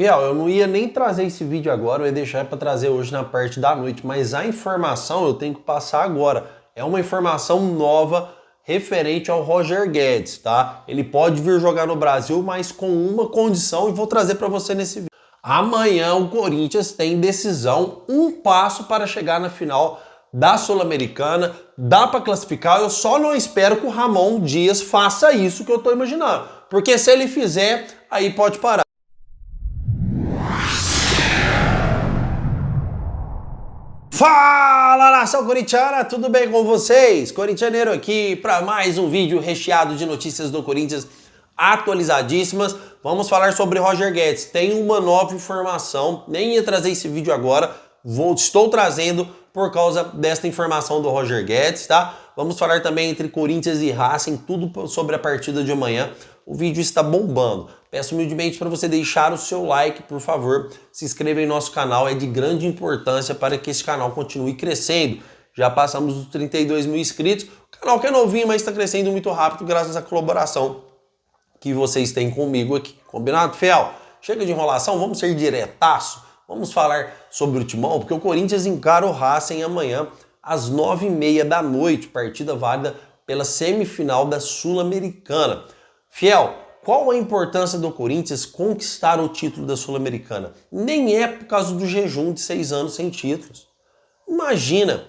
Fiel, eu não ia nem trazer esse vídeo agora, eu ia deixar para trazer hoje na parte da noite, mas a informação eu tenho que passar agora. É uma informação nova referente ao Roger Guedes, tá? Ele pode vir jogar no Brasil, mas com uma condição e vou trazer para você nesse vídeo. Amanhã o Corinthians tem decisão, um passo para chegar na final da Sul-Americana, dá para classificar, eu só não espero que o Ramon Dias faça isso que eu tô imaginando, porque se ele fizer, aí pode parar. Fala, nação corintiana, tudo bem com vocês? Corintianeiro aqui para mais um vídeo recheado de notícias do Corinthians atualizadíssimas. Vamos falar sobre Roger Guedes. Tem uma nova informação, nem ia trazer esse vídeo agora, estou trazendo por causa desta informação do Roger Guedes, tá? Vamos falar também entre Corinthians e Racing, tudo sobre a partida de amanhã. O vídeo está bombando. Peço humildemente para você deixar o seu like, por favor. Se inscreva em nosso canal, é de grande importância para que esse canal continue crescendo. Já passamos dos 32 mil inscritos. O canal que é novinho, mas está crescendo muito rápido graças à colaboração que vocês têm comigo aqui. Combinado, fiel? Chega de enrolação, vamos ser diretaço. Vamos falar sobre o Timão, porque o Corinthians encara o Racing amanhã às 9h30 da noite. Partida válida pela semifinal da Sul-Americana. Fiel, qual a importância do Corinthians conquistar o título da Sul-Americana? Nem é por causa do jejum de 6 anos sem títulos. Imagina,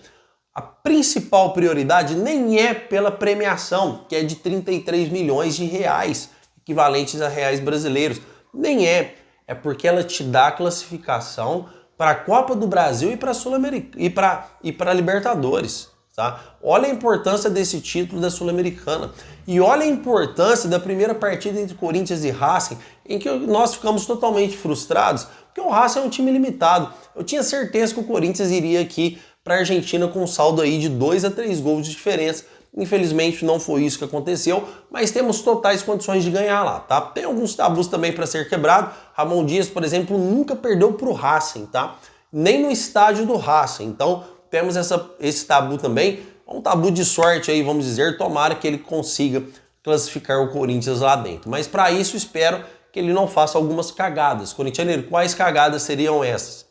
a principal prioridade nem é pela premiação, que é de 33 milhões de reais, equivalentes a reais brasileiros. Nem é. É porque ela te dá a classificação para a Copa do Brasil e para a Sul-Americana e para a Libertadores. Tá? Olha a importância desse título da Sul-Americana e olha a importância da primeira partida entre Corinthians e Racing, em que nós ficamos totalmente frustrados, porque o Racing é um time limitado. Eu tinha certeza que o Corinthians iria aqui para a Argentina com um saldo aí de 2 a 3 gols de diferença. Infelizmente não foi isso que aconteceu, mas temos totais condições de ganhar lá, tá? Tem alguns tabus também para ser quebrado. Ramon Dias, por exemplo, nunca perdeu para o Racing, tá? Nem no estádio do Racing. Então temos esse tabu também, um tabu de sorte aí, vamos dizer, tomara que ele consiga classificar o Corinthians lá dentro. Mas para isso espero que ele não faça algumas cagadas. Corintianeiro, quais cagadas seriam essas?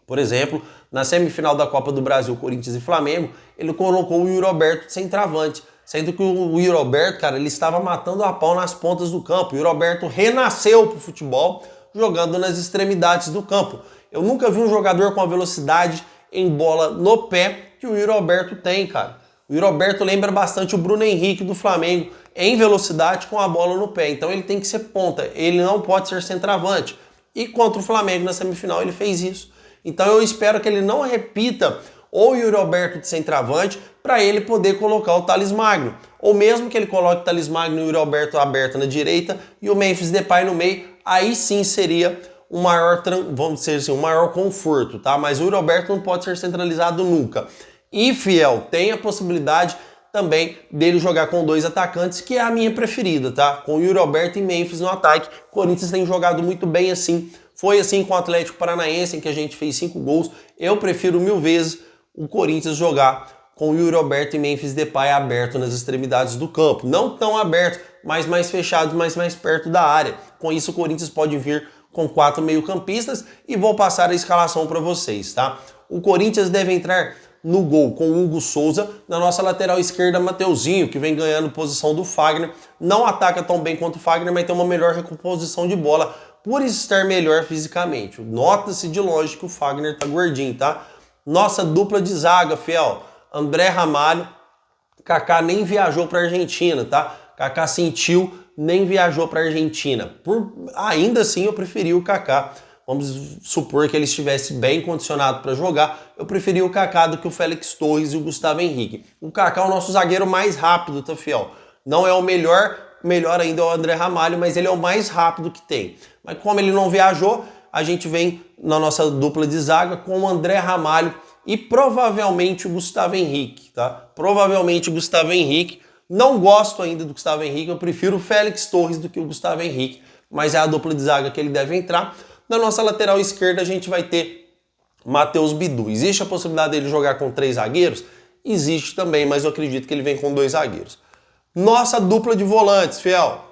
Por exemplo, na semifinal da Copa do Brasil, Corinthians e Flamengo, ele colocou o Yuri Alberto de centroavante, sendo que o Yuri Alberto, cara, ele estava matando a pau nas pontas do campo. O Yuri Alberto renasceu pro futebol jogando nas extremidades do campo. Eu nunca vi um jogador com a velocidade em bola no pé que o Yuri Alberto tem, cara. O Yuri Alberto lembra bastante o Bruno Henrique do Flamengo em velocidade com a bola no pé. Então ele tem que ser ponta, ele não pode ser centroavante. E contra o Flamengo na semifinal ele fez isso. Então eu espero que ele não repita o Yuri Alberto de centroavante para ele poder colocar o Thales Magno. Ou mesmo que ele coloque o Thales Magno e o Yuri Alberto aberto na direita e o Memphis Depay no meio, aí sim seria um maior, vamos dizer assim, um maior conforto, tá? Mas o Yuri Alberto não pode ser centralizado nunca. E, fiel, tem a possibilidade também dele jogar com 2 atacantes, que é a minha preferida, tá? Com o Yuri Alberto e Memphis no ataque. O Corinthians tem jogado muito bem assim. Foi assim com o Atlético Paranaense, em que a gente fez 5 gols. Eu prefiro 1000 vezes o Corinthians jogar com o Yuri Alberto e Memphis Depay aberto nas extremidades do campo. Não tão aberto, mas mais fechados, mas mais perto da área. Com isso o Corinthians pode vir com 4 meio-campistas e vou passar a escalação para vocês, tá? O Corinthians deve entrar no gol com o Hugo Souza, na nossa lateral esquerda Mateuzinho, que vem ganhando posição do Fagner. Não ataca tão bem quanto o Fagner, mas tem uma melhor recomposição de bola, por estar melhor fisicamente. Nota-se de longe que o Fagner tá gordinho, tá? Nossa dupla de zaga, fiel, André Ramalho, Kaká nem viajou para Argentina, tá? Kaká sentiu, nem viajou para Argentina. Ainda assim eu preferi o Kaká. Vamos supor que ele estivesse bem condicionado para jogar. Eu preferi o Kaká do que o Félix Torres e o Gustavo Henrique. O Kaká é o nosso zagueiro mais rápido, tá, fiel? Não é o melhor ainda é o André Ramalho, mas ele é o mais rápido que tem. Mas como ele não viajou, a gente vem na nossa dupla de zaga com o André Ramalho e provavelmente o Gustavo Henrique, tá? Provavelmente o Gustavo Henrique. Não gosto ainda do Gustavo Henrique, eu prefiro o Félix Torres do que o Gustavo Henrique, mas é a dupla de zaga que ele deve entrar. Na nossa lateral esquerda a gente vai ter Matheus Bidu. Existe a possibilidade dele jogar com 3 zagueiros? Existe também, mas eu acredito que ele vem com 2 zagueiros. Nossa dupla de volantes, fiel.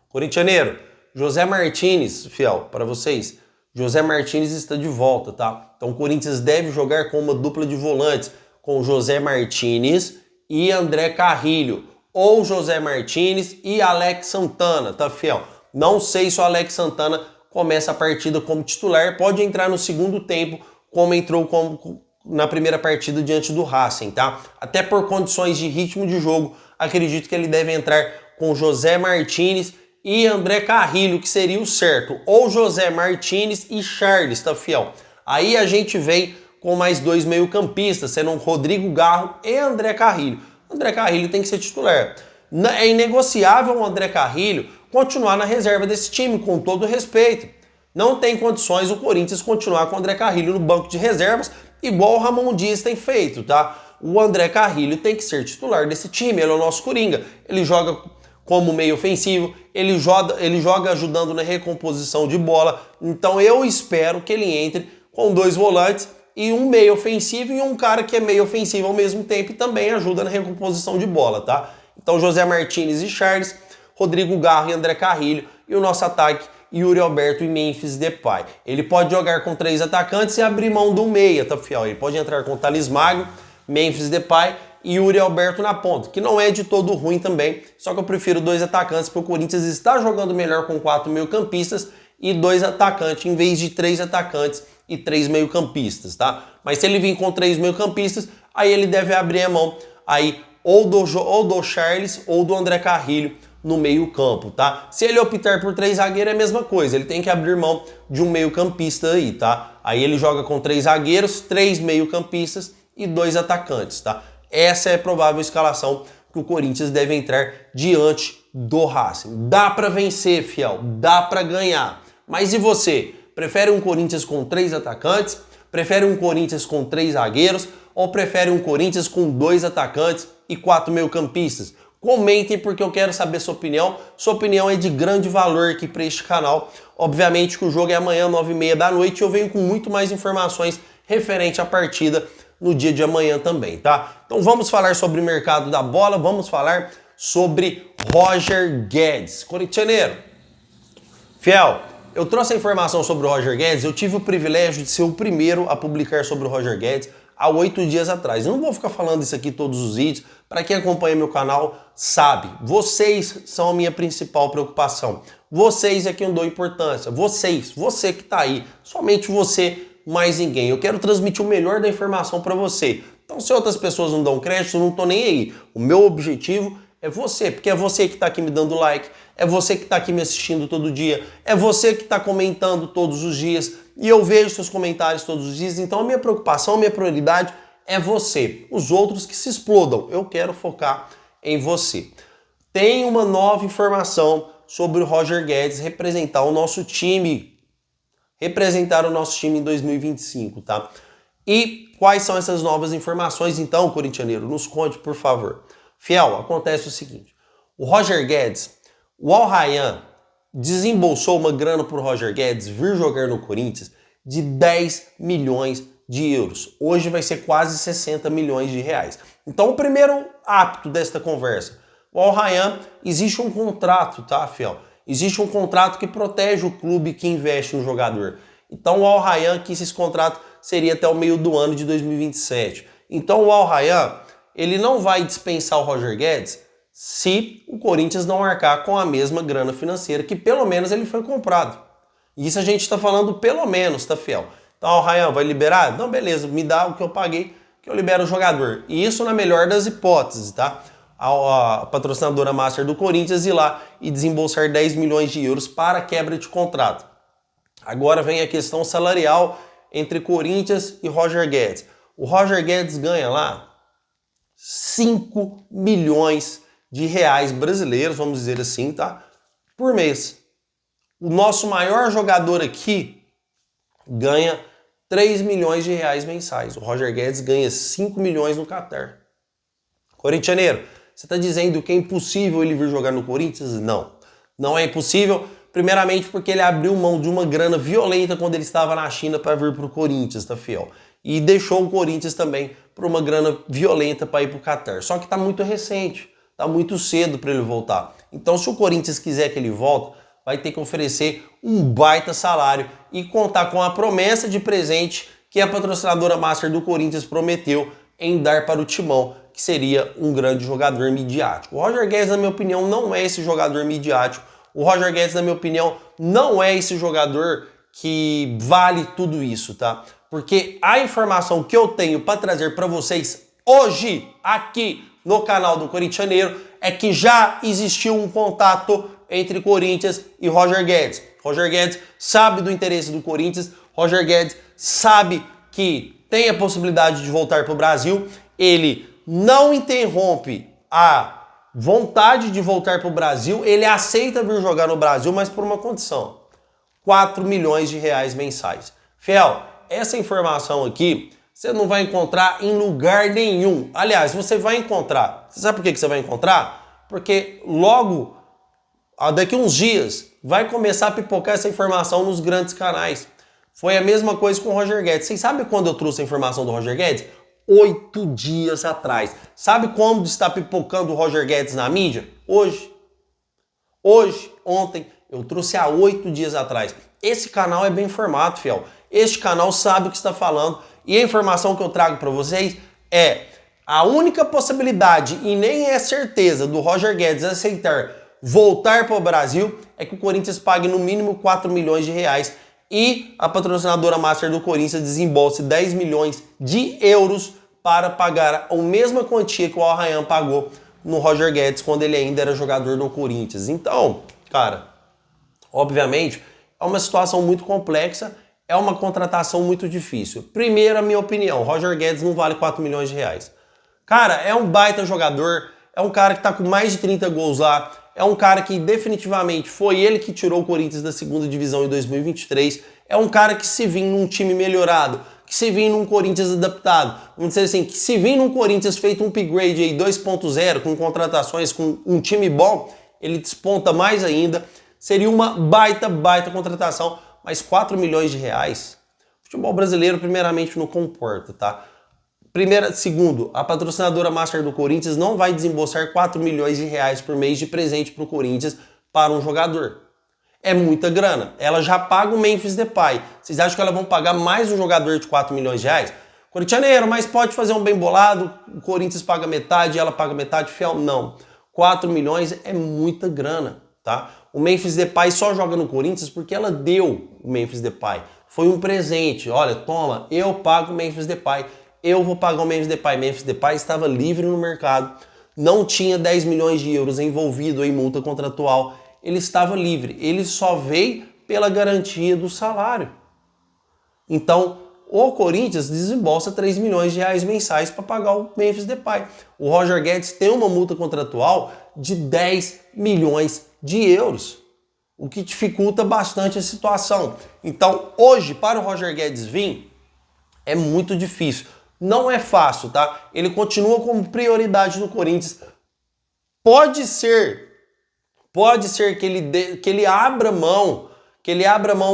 Corintianeiro, José Martínez, fiel, para vocês, José Martínez está de volta, tá? Então o Corinthians deve jogar com uma dupla de volantes, com José Martínez e André Carrilho, ou José Martínez e Alex Santana, tá, fiel? Não sei se o Alex Santana começa a partida como titular, pode entrar no segundo tempo, como entrou na primeira partida diante do Racing, tá? Até por condições de ritmo de jogo, acredito que ele deve entrar com José Martínez e André Carrilho, que seria o certo, ou José Martínez e Charles, tá, fiel? Aí a gente vem com mais dois meio-campistas, sendo Rodrigo Garro e André Carrilho. André Carrilho tem que ser titular. É inegociável o André Carrilho continuar na reserva desse time, com todo respeito. Não tem condições o Corinthians continuar com o André Carrilho no banco de reservas, igual o Ramon Dias tem feito, tá? O André Carrilho tem que ser titular desse time, ele é o nosso Coringa. Ele joga como meio ofensivo, ele joga ajudando na recomposição de bola. Então eu espero que ele entre com dois volantes e um meio ofensivo e um cara que é meio ofensivo ao mesmo tempo e também ajuda na recomposição de bola, tá? Então José Martínez e Charles, Rodrigo Garro e André Carrilho, e o nosso ataque Yuri Alberto e Memphis Depay. Ele pode jogar com 3 atacantes e abrir mão do meia, tá, fiel? Ele pode entrar com Thales Magno, Memphis Depay e Yuri Alberto na ponta, que não é de todo ruim também, só que eu prefiro 2 atacantes, porque o Corinthians está jogando melhor com 4 meio-campistas e 2 atacantes, em vez de 3 atacantes e 3 meio-campistas, tá? Mas se ele vir com 3 meio-campistas, aí ele deve abrir a mão aí ou do Charles ou do André Carrilho no meio-campo, tá? Se ele optar por 3 zagueiros é a mesma coisa, ele tem que abrir mão de um meio-campista aí, tá? Aí ele joga com 3 zagueiros, 3 meio-campistas e 2 atacantes, tá? Essa é a provável escalação que o Corinthians deve entrar diante do Racing. Dá para vencer, fiel, dá para ganhar. Mas e você? Prefere um Corinthians com 3 atacantes? Prefere um Corinthians com 3 zagueiros? Ou prefere um Corinthians com 2 atacantes e 4 meio-campistas? Comentem, porque eu quero saber sua opinião. Sua opinião é de grande valor aqui para este canal. Obviamente que o jogo é amanhã, 9h30 da noite, e eu venho com muito mais informações referente à partida no dia de amanhã também, tá? Então vamos falar sobre o mercado da bola, vamos falar sobre Roger Guedes. Corintianeiro, fiel, eu trouxe a informação sobre o Roger Guedes, eu tive o privilégio de ser o primeiro a publicar sobre o Roger Guedes há 8 dias atrás. Eu não vou ficar falando isso aqui todos os vídeos, para quem acompanha meu canal sabe, vocês são a minha principal preocupação. Vocês é quem eu dou importância, você que tá aí, somente você, mais ninguém. Eu quero transmitir o melhor da informação para você. Então se outras pessoas não dão crédito, eu não tô nem aí. O meu objetivo é você, porque é você que tá aqui me dando like, é você que tá aqui me assistindo todo dia, é você que tá comentando todos os dias, e eu vejo seus comentários todos os dias, então a minha preocupação, a minha prioridade é você. Os outros que se explodam, eu quero focar em você. Tem uma nova informação sobre o Roger Guedes representar o nosso time em 2025, tá? E quais são essas novas informações, então, corintianeiro? Nos conte, por favor. Fiel, acontece o seguinte, o Roger Guedes, o Al Rayyan desembolsou uma grana para o Roger Guedes vir jogar no Corinthians de 10 milhões de euros. Hoje vai ser quase 60 milhões de reais. Então, o primeiro ápice desta conversa, o Al Rayyan, existe um contrato, tá, fiel? Existe um contrato que protege o clube que investe no jogador. Então o Al Rayyan quis esse contrato seria até o meio do ano de 2027. Então o Al Rayyan, ele não vai dispensar o Roger Guedes se o Corinthians não arcar com a mesma grana financeira que pelo menos ele foi comprado. E isso a gente está falando pelo menos, tá, fiel? Então o Al Rayyan vai liberar? Não, beleza, me dá o que eu paguei, que eu libero o jogador. E isso na melhor das hipóteses, tá? A patrocinadora master do Corinthians ir lá e desembolsar 10 milhões de euros para quebra de contrato. Agora vem a questão salarial entre Corinthians e Roger Guedes. O Roger Guedes ganha lá 5 milhões de reais brasileiros, vamos dizer assim, tá? Por mês. O nosso maior jogador aqui ganha 3 milhões de reais mensais. O Roger Guedes ganha 5 milhões no Qatar. Corintianeiro, você está dizendo que é impossível ele vir jogar no Corinthians? Não. Não é impossível, primeiramente porque ele abriu mão de uma grana violenta quando ele estava na China para vir para o Corinthians, tá, fiel? E deixou o Corinthians também por uma grana violenta para ir para o Qatar. Só que está muito recente, está muito cedo para ele voltar. Então se o Corinthians quiser que ele volte, vai ter que oferecer um baita salário e contar com a promessa de presente que a patrocinadora master do Corinthians prometeu em dar para o Timão, que seria um grande jogador midiático. O Roger Guedes, na minha opinião, não é esse jogador midiático. O Roger Guedes, na minha opinião, não é esse jogador que vale tudo isso, tá? Porque a informação que eu tenho para trazer para vocês hoje, aqui no canal do Corintianeiro, é que já existiu um contato entre Corinthians e Roger Guedes. Roger Guedes sabe do interesse do Corinthians, Roger Guedes sabe que tem a possibilidade de voltar para o Brasil, ele não interrompe a vontade de voltar para o Brasil, ele aceita vir jogar no Brasil, mas por uma condição: 4 milhões de reais mensais. Fiel, essa informação aqui você não vai encontrar em lugar nenhum. Aliás, você vai encontrar. Você sabe por que você vai encontrar? Porque logo, daqui uns dias, vai começar a pipocar essa informação nos grandes canais. Foi a mesma coisa com o Roger Guedes. Vocês sabem quando eu trouxe a informação do Roger Guedes? 8 dias atrás. Sabe quando está pipocando o Roger Guedes na mídia? Hoje. Ontem. Eu trouxe há 8 dias atrás. Esse canal é bem informado, fiel. Este canal sabe o que está falando. E a informação que eu trago para vocês é: a única possibilidade, e nem é certeza, do Roger Guedes aceitar voltar para o Brasil é que o Corinthians pague no mínimo 4 milhões de reais e a patrocinadora master do Corinthians desembolse 10 milhões de euros para pagar a mesma quantia que o Al-Rayyan pagou no Roger Guedes quando ele ainda era jogador do Corinthians. Então, cara, obviamente é uma situação muito complexa, é uma contratação muito difícil. Primeiro, a minha opinião, Roger Guedes não vale 4 milhões de reais. Cara, é um baita jogador, é um cara que tá com mais de 30 gols lá, é um cara que definitivamente foi ele que tirou o Corinthians da segunda divisão em 2023, é um cara que se vir num time melhorado, que se vir num Corinthians adaptado, vamos dizer assim, que se vir num Corinthians feito um upgrade aí 2.0, com contratações, com um time bom, ele desponta mais ainda, seria uma baita contratação, mas 4 milhões de reais, o futebol brasileiro primeiramente não comporta, tá? Segundo, a patrocinadora master do Corinthians não vai desembolsar 4 milhões de reais por mês de presente para o Corinthians para um jogador. É muita grana. Ela já paga o Memphis Depay. Vocês acham que elas vão pagar mais um jogador de 4 milhões de reais? Corintianeiro, mas pode fazer um bem bolado, o Corinthians paga metade, ela paga metade, fiel? Não. 4 milhões é muita grana, tá? O Memphis Depay só joga no Corinthians porque ela deu o Memphis Depay. Foi um presente. Olha, toma, eu pago o Memphis Depay. Eu vou pagar o Memphis Depay. Memphis Depay estava livre no mercado, não tinha 10 milhões de euros envolvido em multa contratual, ele estava livre, ele só veio pela garantia do salário. Então, o Corinthians desembolsa 3 milhões de reais mensais para pagar o Memphis Depay. O Roger Guedes tem uma multa contratual de 10 milhões de euros, o que dificulta bastante a situação. Então, hoje, para o Roger Guedes vir, é muito difícil. Não é fácil, tá? Ele continua como prioridade no Corinthians. Pode ser que ele abra mão,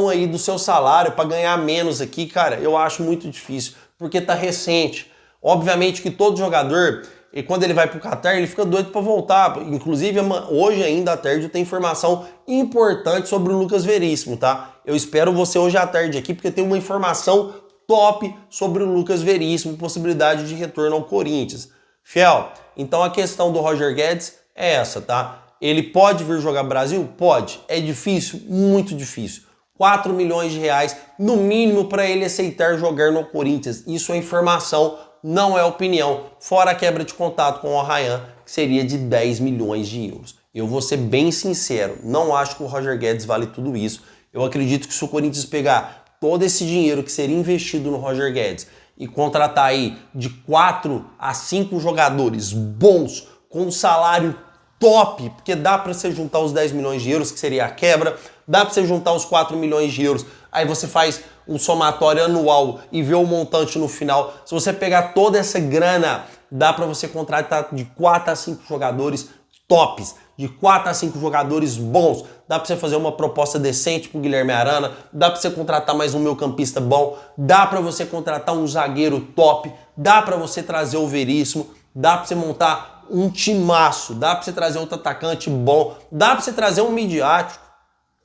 aí do seu salário para ganhar menos aqui, cara. Eu acho muito difícil, porque tá recente. Obviamente que todo jogador, e quando ele vai pro Qatar, ele fica doido para voltar. Inclusive, hoje ainda à tarde eu tenho informação importante sobre o Lucas Veríssimo, tá? Eu espero você hoje à tarde aqui, porque tem uma informação top sobre o Lucas Veríssimo, possibilidade de retorno ao Corinthians. Fiel, então a questão do Roger Guedes é essa, tá? Ele pode vir jogar Brasil? Pode. É difícil? Muito difícil. 4 milhões de reais, no mínimo, para ele aceitar jogar no Corinthians. Isso é informação, não é opinião. Fora a quebra de contato com o Al-Rayyan, que seria de 10 milhões de euros. Eu vou ser bem sincero, não acho que o Roger Guedes vale tudo isso. Eu acredito que se o Corinthians pegar todo esse dinheiro que seria investido no Roger Guedes e contratar aí de 4 a 5 jogadores bons, com um salário top, porque dá para você juntar os 10 milhões de euros, que seria a quebra, dá para você juntar os 4 milhões de euros, aí você faz um somatório anual e vê o montante no final. Se você pegar toda essa grana, dá para você contratar de 4 a 5 jogadores tops, de 4 a 5 jogadores bons. Dá para você fazer uma proposta decente pro Guilherme Arana, dá para você contratar mais um meio-campista bom, dá para você contratar um zagueiro top, dá para você trazer o Veríssimo, dá para você montar um timaço, dá para você trazer outro atacante bom, dá para você trazer um midiático.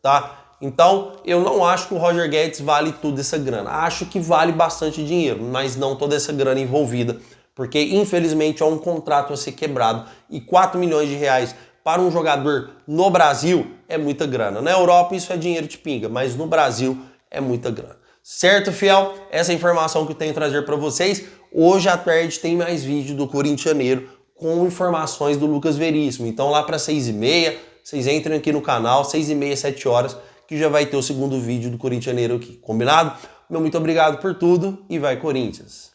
tá? Então, eu não acho que o Roger Guedes vale tudo essa grana. Acho que vale bastante dinheiro, mas não toda essa grana envolvida, porque infelizmente é um contrato a ser quebrado e 4 milhões de reais para um jogador no Brasil é muita grana. Na Europa isso é dinheiro de pinga, mas no Brasil é muita grana. Certo, fiel? Essa é a informação que eu tenho a trazer para vocês. Hoje à tarde tem mais vídeo do Corintianeiro com informações do Lucas Veríssimo. Então lá para 6h30, vocês entrem aqui no canal, 6h30, 7 horas, que já vai ter o segundo vídeo do Corintianeiro aqui, combinado? Meu muito obrigado por tudo e vai Corinthians!